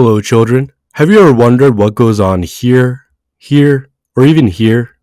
Hello, children. Have you ever wondered what goes on here, or even here?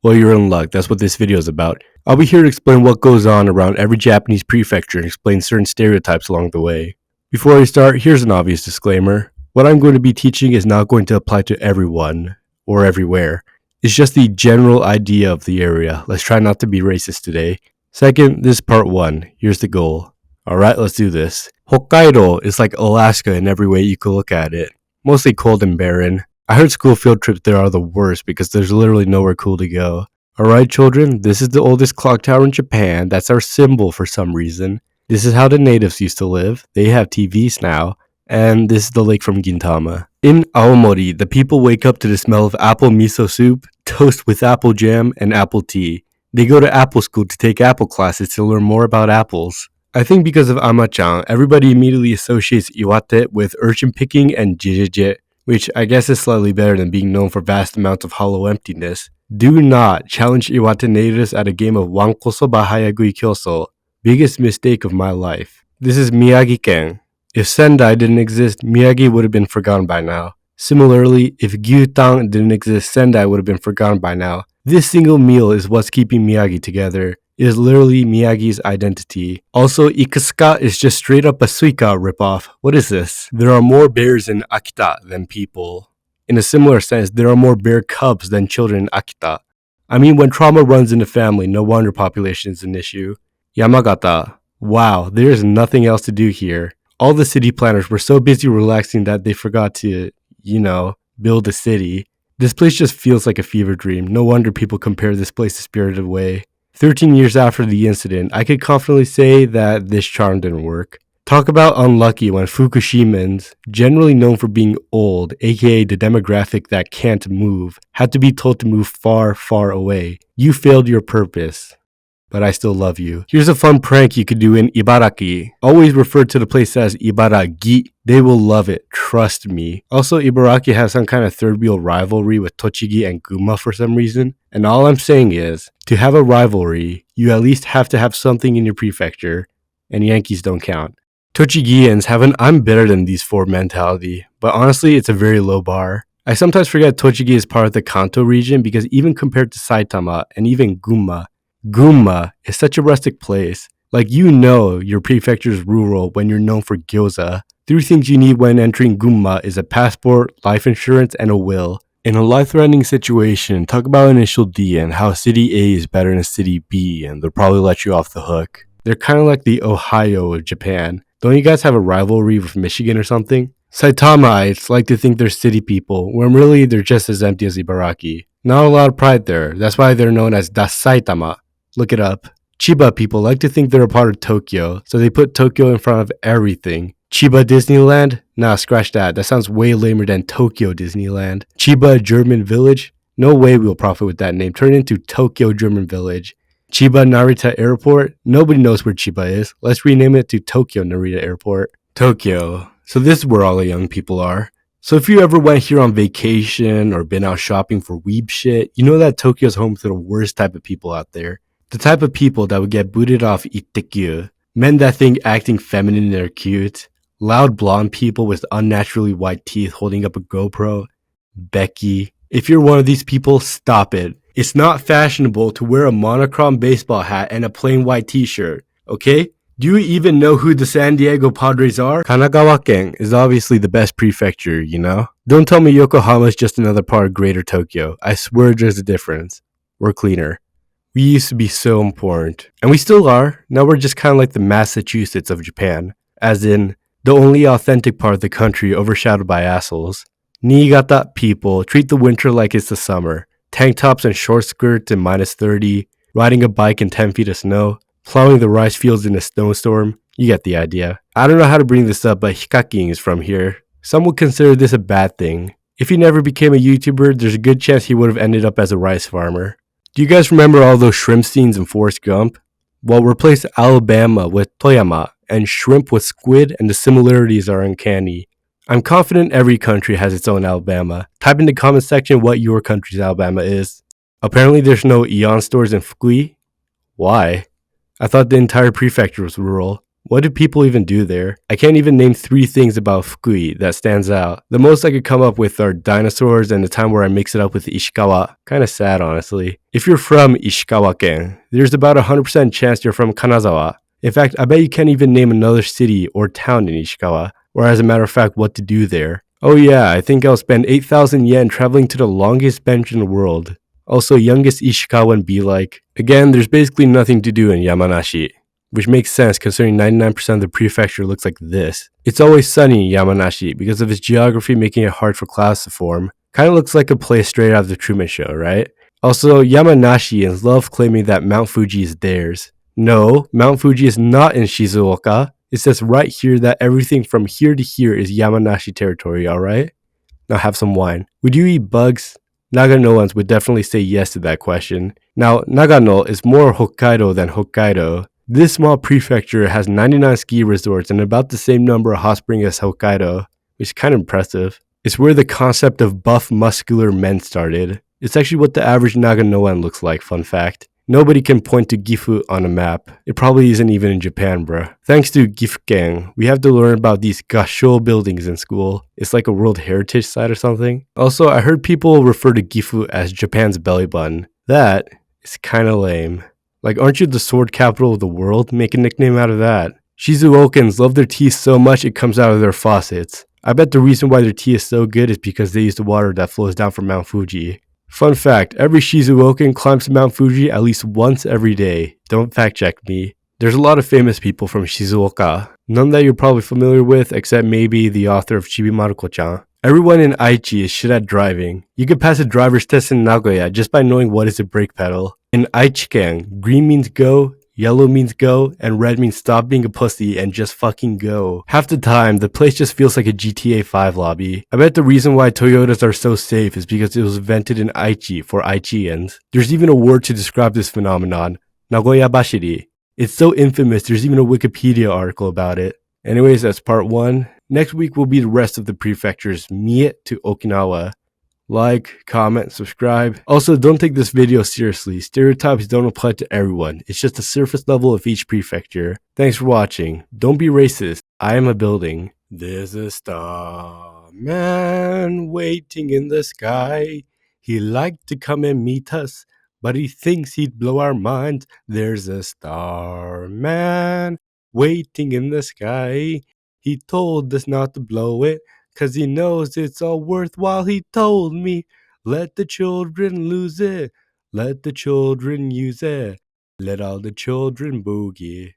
Well, you're in luck. That's what this video is about. I'll be here to explain what goes on around every Japanese prefecture and explain certain stereotypes along the way. Before I start, here's an obvious disclaimer. What I'm going to be teaching is not going to apply to everyone or everywhere. It's just the general idea of the area. Let's try not to be racist today. Second, this is part 1. Here's the goal. Alright, let's do this. Hokkaido is like Alaska in every way you could look at it. Mostly cold and barren. I heard school field trips there are the worst because there's literally nowhere cool to go. Alright children, this is the oldest clock tower in Japan. That's our symbol for some reason. This is how the natives used to live. They have TVs now. And this is the lake from Gintama. In Aomori, the people wake up to the smell of apple miso soup, toast with apple jam, and apple tea. They go to apple school to take apple classes to learn more about apples. I think because of Ama-chan, everybody immediately associates Iwate with urchin picking and jejeje, which I guess is slightly better than being known for vast amounts of hollow emptiness. Do not challenge Iwate natives at a game of Wankosoba Hayagui Kyoso. Biggest mistake of my life. This is Miyagi-ken. If Sendai didn't exist, Miyagi would have been forgotten by now. Similarly, if Gyutang didn't exist, Sendai would have been forgotten by now. This single meal is what's keeping Miyagi together. It is literally Miyagi's identity. Also, Ikusuka is just straight up a Suika ripoff. What is this? There are more bears in Akita than people. In a similar sense, there are more bear cubs than children in Akita. I mean, when trauma runs in the family, no wonder population is an issue. Yamagata. Wow, there is nothing else to do here. All the city planners were so busy relaxing that they forgot to, build a city. This place just feels like a fever dream. No wonder people compare this place to Spirited Away. 13 years after the incident, I could confidently say that this charm didn't work. Talk about unlucky when Fukushimans, generally known for being old, aka the demographic that can't move, had to be told to move far, far away. You failed your purpose. But I still love you. Here's a fun prank you could do in Ibaraki. Always refer to the place as Ibaragi. They will love it, trust me. Also, Ibaraki has some kind of third wheel rivalry with Tochigi and Gunma for some reason. And all I'm saying is, to have a rivalry, you at least have to have something in your prefecture. And Yankees don't count. Tochigians have an I'm better than these four mentality. But honestly, it's a very low bar. I sometimes forget Tochigi is part of the Kanto region because even compared to Saitama and even Gunma is such a rustic place. Like your prefecture is rural when you're known for gyoza. 3 things you need when entering Gunma is a passport, life insurance, and a will. In a life-threatening situation, talk about initial D and how city A is better than city B and they'll probably let you off the hook. They're kind of like the Ohio of Japan. Don't you guys have a rivalry with Michigan or something? Saitamaites like to think they're city people, when really they're just as empty as Ibaraki. Not a lot of pride there, that's why they're known as Das Saitama. Look it up. Chiba people like to think they're a part of Tokyo, so they put Tokyo in front of everything. Chiba Disneyland? Nah, scratch that. That sounds way lamer than Tokyo Disneyland. Chiba German Village? No way we'll profit with that name. Turn it into Tokyo German Village. Chiba Narita Airport? Nobody knows where Chiba is. Let's rename it to Tokyo Narita Airport. Tokyo. So this is where all the young people are. So if you ever went here on vacation or been out shopping for weeb shit, you know that Tokyo's home to the worst type of people out there. The type of people that would get booted off Ittekyu. Men that think acting feminine are cute. Loud blonde people with unnaturally white teeth holding up a GoPro. Becky. If you're one of these people, stop it. It's not fashionable to wear a monochrome baseball hat and a plain white t-shirt, okay? Do you even know who the San Diego Padres are? Kanagawa-ken is obviously the best prefecture, Don't tell me Yokohama is just another part of Greater Tokyo. I swear there's a difference. We're cleaner. We used to be so important. And we still are. Now we're just kind of like the Massachusetts of Japan. As in, the only authentic part of the country overshadowed by assholes. Niigata people treat the winter like it's the summer. Tank tops and short skirts in minus 30. Riding a bike in 10 feet of snow. Plowing the rice fields in a snowstorm. You get the idea. I don't know how to bring this up, but Hikaking is from here. Some would consider this a bad thing. If he never became a YouTuber, there's a good chance he would have ended up as a rice farmer. Do you guys remember all those shrimp scenes in Forrest Gump? Well, replace Alabama with Toyama and shrimp with squid and the similarities are uncanny. I'm confident every country has its own Alabama. Type in the comment section what your country's Alabama is. Apparently there's no Eon stores in Fukui. Why? I thought the entire prefecture was rural. What do people even do there? I can't even name 3 things about Fukui that stands out. The most I could come up with are dinosaurs and the time where I mix it up with Ishikawa. Kinda sad, honestly. If you're from Ishikawa-ken, there's about a 100% chance you're from Kanazawa. In fact, I bet you can't even name another city or town in Ishikawa, or as a matter of fact, what to do there. Oh yeah, I think I'll spend 8,000 yen traveling to the longest bench in the world. Also, youngest Ishikawan be like. Again, there's basically nothing to do in Yamanashi, which makes sense considering 99% of the prefecture looks like this. It's always sunny in Yamanashi because of its geography making it hard for clouds to form. Kinda looks like a place straight out of the Truman Show, right? Also, Yamanashians love claiming that Mount Fuji is theirs. No, Mount Fuji is not in Shizuoka. It says right here that everything from here to here is Yamanashi territory, alright? Now have some wine. Would you eat bugs? Naganoans would definitely say yes to that question. Now, Nagano is more Hokkaido than Hokkaido. This small prefecture has 99 ski resorts and about the same number of hot springs as Hokkaido, which is kind of impressive. It's where the concept of buff, muscular men started. It's actually what the average Naganoan looks like, fun fact. Nobody can point to Gifu on a map. It probably isn't even in Japan, bruh. Thanks to Gifuken, we have to learn about these gasho buildings in school. It's like a World Heritage Site or something. Also, I heard people refer to Gifu as Japan's belly button. That is kinda lame. Like, aren't you the sword capital of the world? Make a nickname out of that. Shizuokans love their tea so much it comes out of their faucets. I bet the reason why their tea is so good is because they use the water that flows down from Mount Fuji. Fun fact, every Shizuokan climbs Mount Fuji at least once every day. Don't fact check me. There's a lot of famous people from Shizuoka. None that you're probably familiar with except maybe the author of Chibi Maruko-chan. Everyone in Aichi is shit at driving. You can pass a driver's test in Nagoya just by knowing what is a brake pedal. In Aichi-ken, green means go, yellow means go, and red means stop being a pussy and just fucking go. Half the time, the place just feels like a GTA 5 lobby. I bet the reason why Toyotas are so safe is because it was invented in Aichi for Aichians. There's even a word to describe this phenomenon, Nagoya Bashiri. It's so infamous, there's even a Wikipedia article about it. Anyways, that's part 1. Next week will be the rest of the prefectures, Mie to Okinawa. Like, comment, subscribe. Also, don't take this video seriously. Stereotypes don't apply to everyone. It's just the surface level of each prefecture. Thanks for watching. Don't be racist. I am a building. There's a star man waiting in the sky. He liked to come and meet us, but he thinks he'd blow our minds. There's a star man waiting in the sky. He told us not to blow it, 'cause he knows it's all worthwhile. He told me, let the children lose it, let the children use it, let all the children boogie.